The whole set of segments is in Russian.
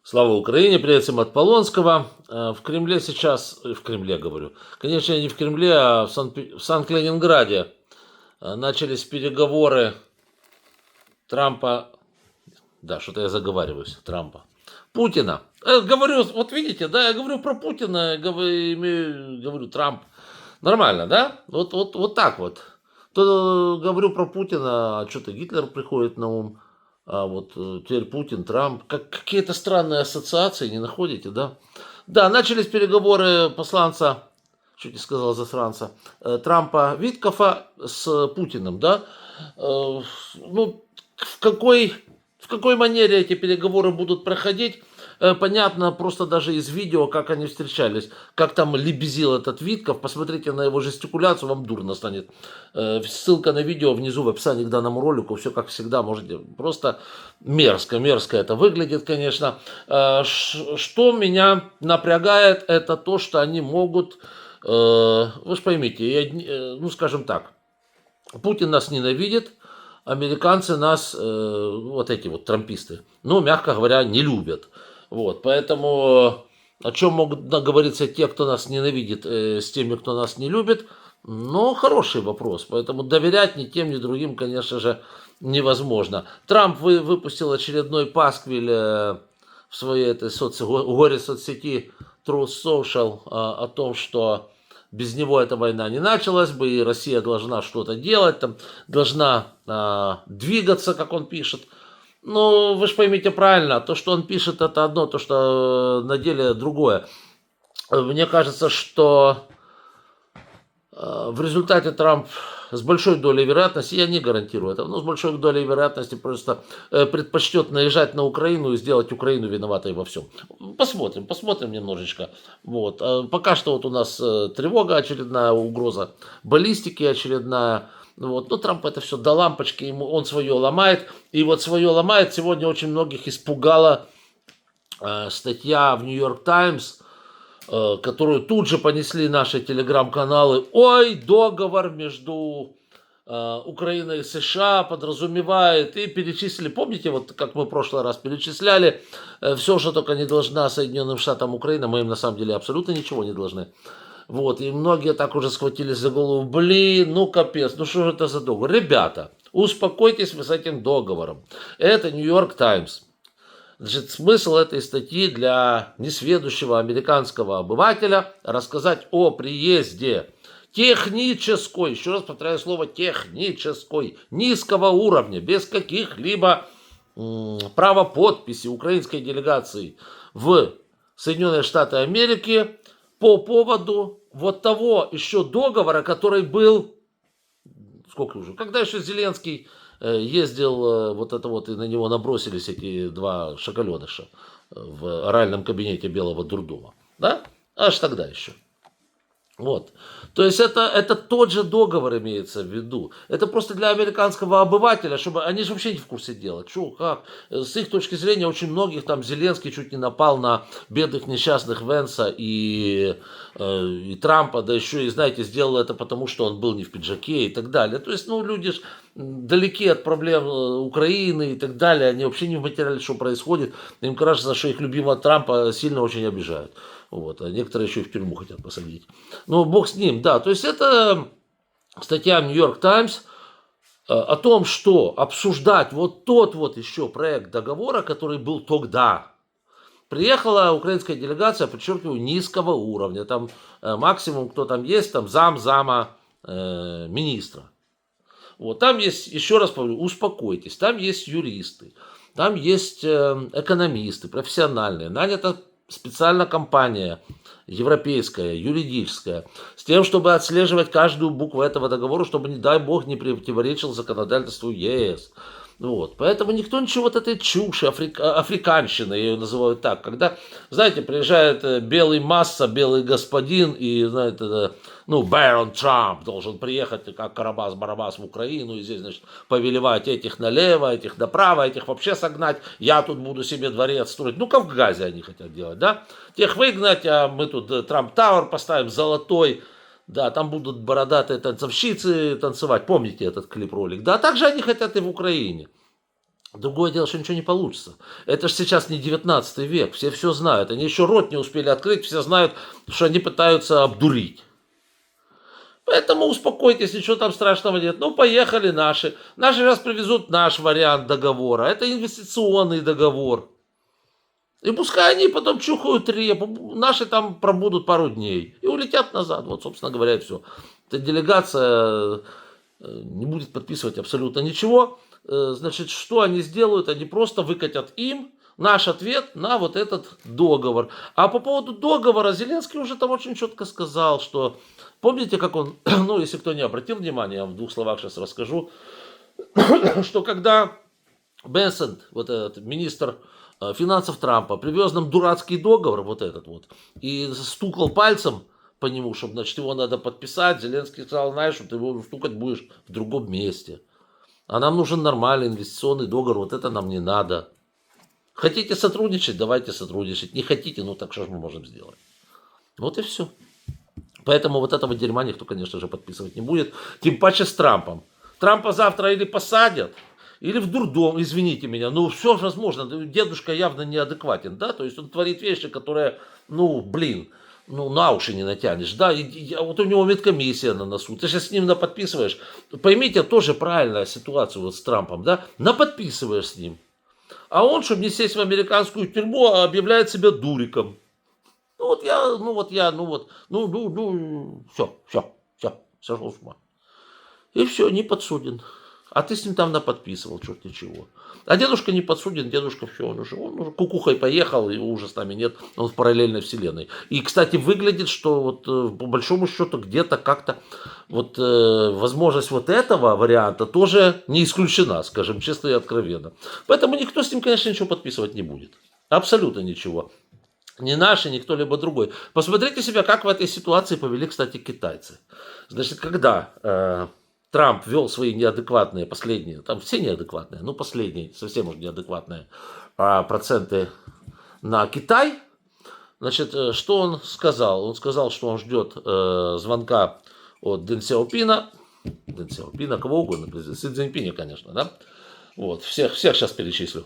Слава Украине, привет всем от Полонского. В Кремле сейчас, в Кремле говорю, конечно, не в Кремле, а в Санкт-Ленинграде начались переговоры Трампа, да, что-то я заговариваюсь, Трампа, Путина. Говорю, вот видите, да, я говорю про Путина, говорю Трамп. Нормально, да? Вот так вот. То говорю про Путина, а что-то Гитлер приходит на ум. А вот теперь Путин, Трамп. Какие-то странные ассоциации, не находите, да? Да, начались переговоры посланца, чуть не сказал засранца, Трампа Виткофа с Путиным, да? Ну, в какой, в какой манере эти переговоры будут проходить, понятно просто даже из видео, как они встречались, как там лебезил этот Витков, посмотрите на его жестикуляцию, вам дурно станет. Ссылка на видео внизу в описании к данному ролику, все как всегда, можете, просто мерзко, мерзко это выглядит, конечно. Что меня напрягает, это то, что они могут, вы же поймите, ну скажем так, Путин нас ненавидит, американцы нас, вот эти вот трамписты, ну, мягко говоря, не любят. Вот, поэтому о чем могут договориться те, кто нас ненавидит, с теми, кто нас не любит, ну, хороший вопрос. Поэтому доверять ни тем, ни другим, конечно же, невозможно. Трамп выпустил очередной пасквиль в своей этой горе-соцсети Truth Social о том, что без него эта война не началась бы, и Россия должна что-то делать, там, должна двигаться, как он пишет. Ну, вы же поймите правильно, то, что он пишет, это одно, то, что на деле другое. Мне кажется, что в результате Трамп с большой долей вероятности, я не гарантирую это, но с большой долей вероятности просто предпочтет наезжать на Украину и сделать Украину виноватой во всем. Посмотрим немножечко. Вот. Пока что вот у нас тревога очередная, угроза баллистики очередная. Вот. Но Трамп это все до лампочки, он свое ломает. И вот свое ломает. Сегодня очень многих испугала статья в Нью-Йорк Таймс, которую тут же понесли наши телеграм-каналы. Ой, договор между Украиной и США подразумевает, и перечислили, помните, вот как мы в прошлый раз перечисляли, все, что только не должна Соединенным Штатам Украина, мы им на самом деле абсолютно ничего не должны. Вот, и многие так уже схватились за голову, блин, ну капец, ну что же это за договор? Ребята, успокойтесь вы с этим договором. Это Нью-Йорк Таймс. Значит, смысл этой статьи для несведущего американского обывателя рассказать о приезде технической, еще раз повторяю слово технической, низкого уровня, без каких-либо права подписи украинской делегации в Соединенные Штаты Америки по поводу вот того еще договора, который был, сколько уже, когда еще Зеленский ездил, вот это вот, и на него набросились эти два шоколадыша в оральном кабинете Белого дурдома. Да? Аж тогда еще. Вот. То есть это тот же договор имеется в виду. Это просто для американского обывателя, чтобы они же вообще не в курсе дела. Что, как? С их точки зрения очень многих там Зеленский чуть не напал на бедных несчастных Венса и Трампа, да еще и, знаете, сделал это потому, что он был не в пиджаке и так далее. То есть, ну, люди ж далеки от проблем Украины и так далее, они вообще не в материале, что происходит. Им кажется, что их любимого Трампа сильно очень обижают. Вот, а некоторые еще и в тюрьму хотят посадить. Но бог с ним, да. То есть это статья в Нью-Йорк Таймс о том, что обсуждать вот тот вот еще проект договора, который был тогда. Приехала украинская делегация, подчеркиваю, низкого уровня. Там максимум, кто там есть, там зама министра. Вот, там есть, еще раз повторю, успокойтесь, там есть юристы, там есть экономисты, профессиональные, нанята специальная компания европейская, юридическая, с тем, чтобы отслеживать каждую букву этого договора, чтобы, не дай бог, не противоречил законодательству ЕС. Вот. Поэтому никто ничего вот этой чуши, африканщины, я ее называю так, когда, знаете, приезжает белый масса, белый господин, и, знаете, ну, Барон Трамп должен приехать, как Карабас-Барабас в Украину, и здесь, значит, повелевать этих налево, этих направо, этих вообще согнать, я тут буду себе дворец строить. Ну, Кавказе они хотят делать, да? Тех выгнать, а мы тут Трамп Тауэр поставим, золотой, да, там будут бородатые танцовщицы танцевать. Помните этот клип-ролик? Да, также они хотят и в Украине. Другое дело, что ничего не получится. Это же сейчас не 19 век, все знают. Они еще рот не успели открыть, все знают, что они пытаются обдурить. Поэтому успокойтесь, ничего там страшного нет. Ну, поехали наши. Наши сейчас привезут наш вариант договора. Это инвестиционный договор. И пускай они потом чухают репу. Наши там пробудут пару дней. И улетят назад. Вот, собственно говоря, и все. Эта делегация не будет подписывать абсолютно ничего. Значит, что они сделают? Они просто выкатят им наш ответ на вот этот договор. А по поводу договора Зеленский уже там очень четко сказал, что... Помните, как он, ну, если кто не обратил внимания, я вам в 2 словах сейчас расскажу, что когда Бенсент, вот этот министр финансов Трампа, привез нам дурацкий договор, вот этот вот, и стукал пальцем по нему, чтобы, значит, его надо подписать, Зеленский сказал, знаешь, что ты его стукать будешь в другом месте. А нам нужен нормальный инвестиционный договор, вот это нам не надо. Хотите сотрудничать, давайте сотрудничать. Не хотите, ну так что же мы можем сделать? Вот и все. Поэтому вот этого дерьма никто, конечно же, подписывать не будет. Тем паче с Трампом. Трампа завтра или посадят, или в дурдом, извините меня. Ну, все возможно. Дедушка явно неадекватен, да? То есть он творит вещи, которые, ну, блин, ну, на уши не натянешь, да? Вот у него медкомиссия на носу. Ты сейчас с ним наподписываешь. Поймите, тоже правильная ситуация вот с Трампом, да? Наподписываешь с ним. А он, чтобы не сесть в американскую тюрьму, объявляет себя дуриком. Все, сошел с ума. И все, не подсуден. А ты с ним там наподписывал, черт ничего. А дедушка не подсуден, дедушка все, он уже кукухой поехал, его уже с нами нет, он в параллельной вселенной. И, кстати, выглядит, что вот по большому счету где-то как-то вот возможность вот этого варианта тоже не исключена, скажем честно и откровенно. Поэтому никто с ним, конечно, ничего подписывать не будет. Абсолютно ничего. Ни наши, ни кто-либо другой. Посмотрите себя, как в этой ситуации повели, кстати, китайцы. Значит, когда Трамп ввел свои неадекватные последние, там все неадекватные, ну последние, совсем уж неадекватные проценты на Китай, значит, что он сказал? Он сказал, что он ждет звонка от Дэн Сяопина, кого угодно, Си Цзиньпиня, конечно, да? Вот, всех сейчас перечислю.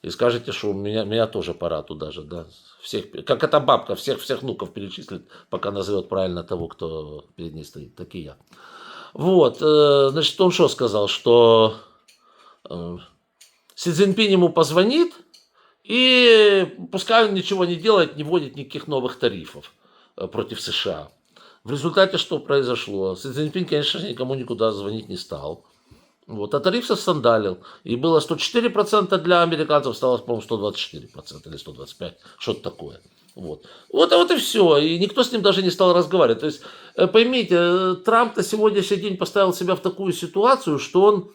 И скажете, что меня тоже пора туда же, да. Всех, как эта бабка, всех внуков перечислит, пока назовет правильно того, кто перед ней стоит. Такие я. Вот, значит, он что сказал, что Си Цзиньпинь ему позвонит, и пускай он ничего не делает, не вводит никаких новых тарифов против США. В результате что произошло? Си Цзиньпинь, конечно же, никому никуда звонить не стал. Вот, а тариф сосандалил. И было 104% для американцев, стало, по-моему, 124% или 125%. Что-то такое. Вот и все. И никто с ним даже не стал разговаривать. То есть, поймите, Трамп на сегодняшний день поставил себя в такую ситуацию, что он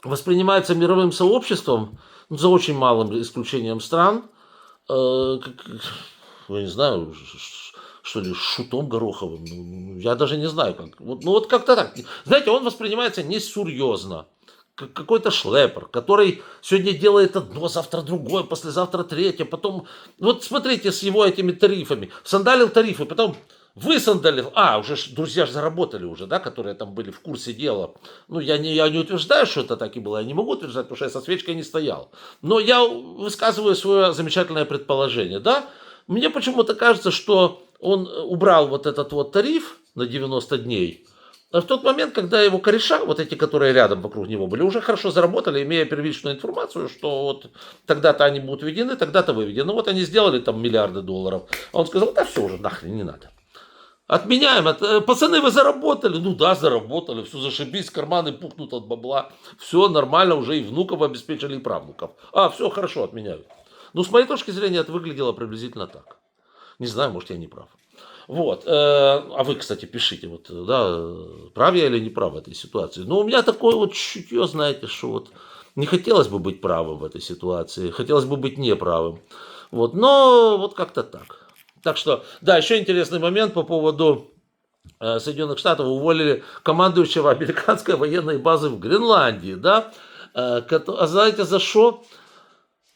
воспринимается мировым сообществом, ну, за очень малым исключением стран, я не знаю, что ли, шутом Гороховым. Я даже не знаю, как. Вот как-то так. Знаете, он воспринимается несерьезно. Как какой-то шлепер, который сегодня делает одно, завтра другое, послезавтра третье. Потом, вот смотрите с его этими тарифами. Сандалил тарифы, потом высандалил. Уже друзья же заработали уже, да, которые там были в курсе дела. Ну, я не утверждаю, что это так и было. Я не могу утверждать, потому что я со свечкой не стоял. Но я высказываю свое замечательное предположение, да. Мне почему-то кажется, что он убрал вот этот вот тариф на 90 дней, а в тот момент, когда его кореша, вот эти, которые рядом вокруг него были, уже хорошо заработали, имея первичную информацию, что вот тогда-то они будут введены, тогда-то выведены. Вот они сделали там миллиарды долларов. А он сказал, да все уже, нахрен не надо. Отменяем это. Пацаны, вы заработали? Ну да, заработали. Все, зашибись, карманы пухнут от бабла. Все нормально, уже и внуков обеспечили, и правнуков. Все, хорошо, отменяют. Ну, с моей точки зрения, это выглядело приблизительно так. Не знаю, может, я не прав. Вот. А вы, кстати, пишите, вот, да, прав я или не прав в этой ситуации. Но у меня такое вот чутье, знаете, что вот не хотелось бы быть правым в этой ситуации, хотелось бы быть неправым. Вот. Но вот как-то так. Так что, да, еще интересный момент по поводу Соединенных Штатов. Уволили командующего американской военной базы в Гренландии, да. А знаете, за что?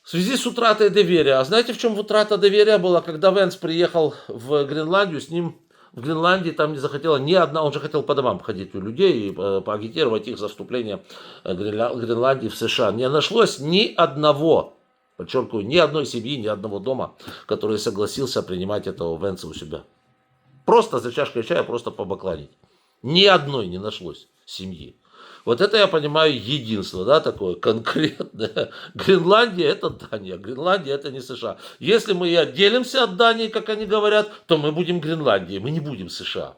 В связи с утратой доверия. А знаете, в чем утрата доверия была? Когда Венс приехал в Гренландию, с ним в Гренландии там не захотела ни одна, он же хотел по домам ходить у людей и поагитировать их за вступление Гренландии в США. Не нашлось ни одного, подчеркиваю, ни одной семьи, ни одного дома, который согласился принимать этого Венса у себя. Просто за чашкой чая, просто побакланить. Ни одной не нашлось семьи. Вот это я понимаю единство, да, такое конкретное. Гренландия это Дания, Гренландия это не США. Если мы и отделимся от Дании, как они говорят, то мы будем Гренландией, мы не будем США.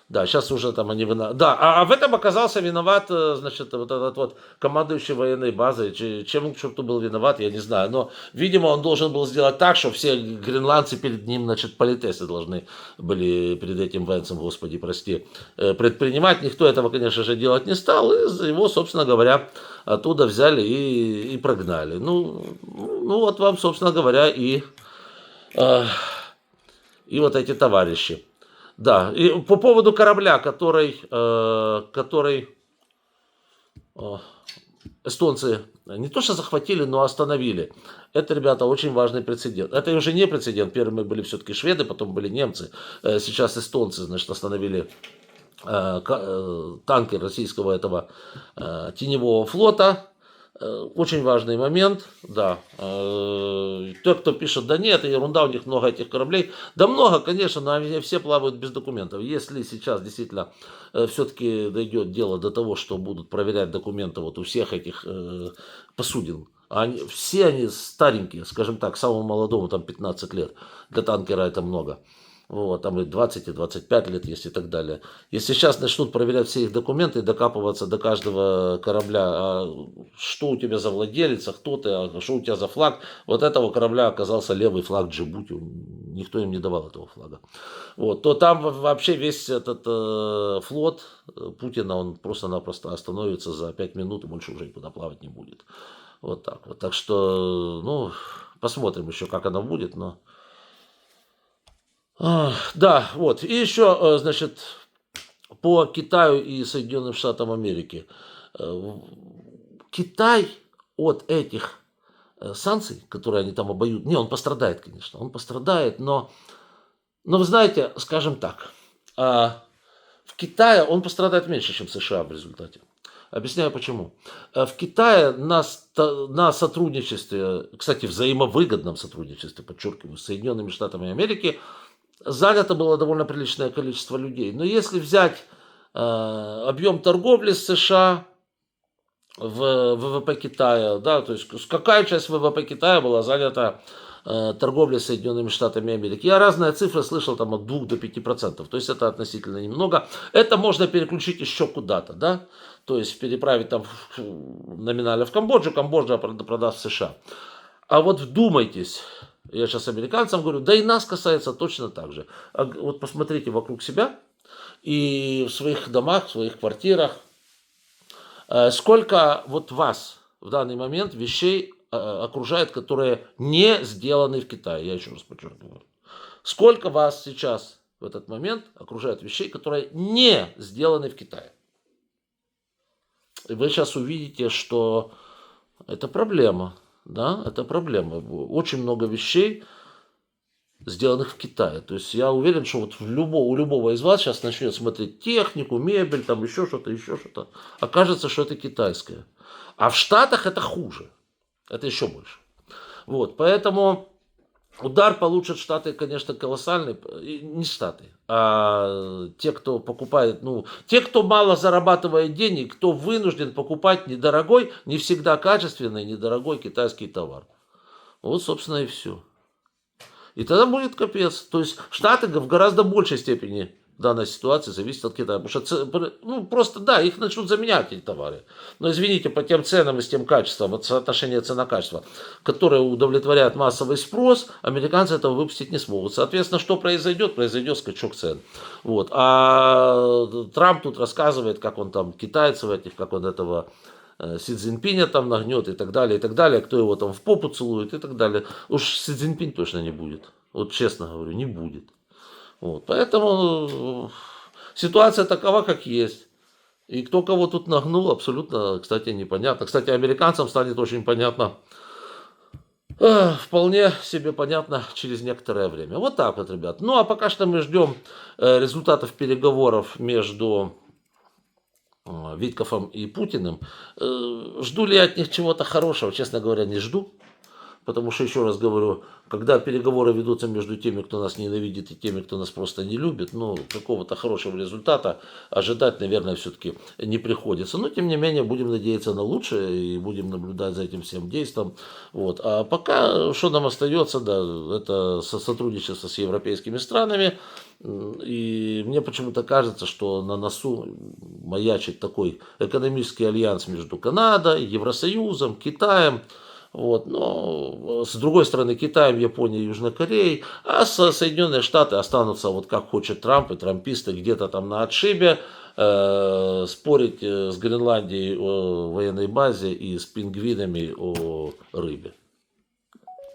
Да, сейчас уже там они виноваты. Да, в этом оказался виноват, значит, вот этот вот командующий военной базой. Чем он, черт, был виноват, я не знаю. Но, видимо, он должен был сделать так, что все гренландцы перед ним, значит, политесы должны были перед этим Венсом, господи, прости, предпринимать. Никто этого, конечно же, делать не стал. И его, собственно говоря, оттуда взяли и прогнали. Ну, вот вам, собственно говоря, и вот эти товарищи. Да, и по поводу корабля, который эстонцы не то что захватили, но остановили. Это, ребята, очень важный прецедент. Это уже не прецедент. Первыми были все-таки шведы, потом были немцы. Сейчас эстонцы, значит, остановили танкер российского этого теневого флота. Очень важный момент, да. Тот, кто пишет, да нет, это ерунда, у них много этих кораблей. Да много, конечно, но они все плавают без документов. Если сейчас действительно все-таки дойдет дело до того, что будут проверять документы вот у всех этих посудин, все они старенькие, скажем так, самому молодому там 15 лет, для танкера это много. Вот, там и 20, и 25 лет есть и так далее. Если сейчас начнут проверять все их документы и докапываться до каждого корабля, что у тебя за владелец, кто ты, что у тебя за флаг, вот этого корабля оказался левый флаг Джибути, никто им не давал этого флага. Вот, то там вообще весь этот флот Путина, он просто-напросто остановится за 5 минут и больше уже никуда плавать не будет. Вот так вот. Так что, ну, посмотрим еще, как оно будет, но... Да, вот. И еще, значит, по Китаю и Соединенным Штатам Америки. Китай от этих санкций, которые они там обоюдно... Не, он пострадает, конечно, он пострадает, но вы знаете, скажем так, в Китае он пострадает меньше, чем США в результате. Объясняю почему. В Китае на сотрудничестве, кстати, взаимовыгодном сотрудничестве, подчеркиваю, с Соединенными Штатами Америки, занято было довольно приличное количество людей. Но если взять объем торговли с США в ВВП Китая, да, то есть какая часть ВВП Китая была занята торговлей с Соединенными Штатами Америки. Я разные цифры слышал там от 2 до 5%, то есть это относительно немного. Это можно переключить еще куда-то, да, то есть переправить там номинально в Камбоджу, Камбоджа продаст в США. А вот вдумайтесь, я сейчас американцам говорю, да и нас касается точно так же. Вот посмотрите вокруг себя и в своих домах, в своих квартирах, сколько вот вас в данный момент вещей окружает, которые не сделаны в Китае. Я еще раз подчеркиваю. Сколько вас сейчас в этот момент окружает вещей, которые не сделаны в Китае. И вы сейчас увидите, что это проблема. Да, это проблема. Очень много вещей, сделанных в Китае. То есть я уверен, что вот у любого из вас сейчас начнет смотреть технику, мебель, там еще что-то. Окажется, что это китайское. А в Штатах это хуже. Это еще больше. Вот, поэтому удар получат Штаты, конечно, колоссальный. Не Штаты, а те, кто покупает, те, кто мало зарабатывает денег, кто вынужден покупать недорогой, не всегда качественный, недорогой китайский товар. Вот, собственно, и все. И тогда будет капец. То есть Штаты в гораздо большей степени в данной ситуации зависят от Китая. Потому что, просто, да, их начнут заменять, эти товары. Но, извините, по тем ценам и с тем качеством, вот соотношение цена-качество, которое удовлетворяет массовый спрос, американцы этого выпустить не смогут. Соответственно, что произойдет? Произойдет скачок цен. Вот. А Трамп тут рассказывает, как он там китайцев этих, как он этого Си Цзиньпиня там нагнет и так далее, кто его там в попу целует и так далее. Уж Си Цзиньпинь точно не будет. Вот честно говорю, не будет. Вот. Поэтому ситуация такова, как есть. И кто кого тут нагнул, абсолютно, кстати, непонятно. Кстати, американцам станет очень понятно, Вполне себе понятно через некоторое время. Вот так вот, ребят. Ну, а пока что мы ждем результатов переговоров между Виткофом и Путиным. Жду ли я от них чего-то хорошего? Честно говоря, не жду. Потому что, еще раз говорю, когда переговоры ведутся между теми, кто нас ненавидит, и теми, кто нас просто не любит, ну, какого-то хорошего результата ожидать, наверное, все-таки не приходится. Но, тем не менее, будем надеяться на лучшее и будем наблюдать за этим всем действом. Вот. А пока, что нам остается, да, это сотрудничество с европейскими странами. И мне почему-то кажется, что на носу маячит такой экономический альянс между Канадой, Евросоюзом, Китаем. Вот, но с другой стороны, Китаем, Японией, Южной Кореей, а Соединенные Штаты останутся, вот как хочет Трамп и трамписты, где-то там на отшибе, спорить с Гренландией о военной базе и с пингвинами о рыбе.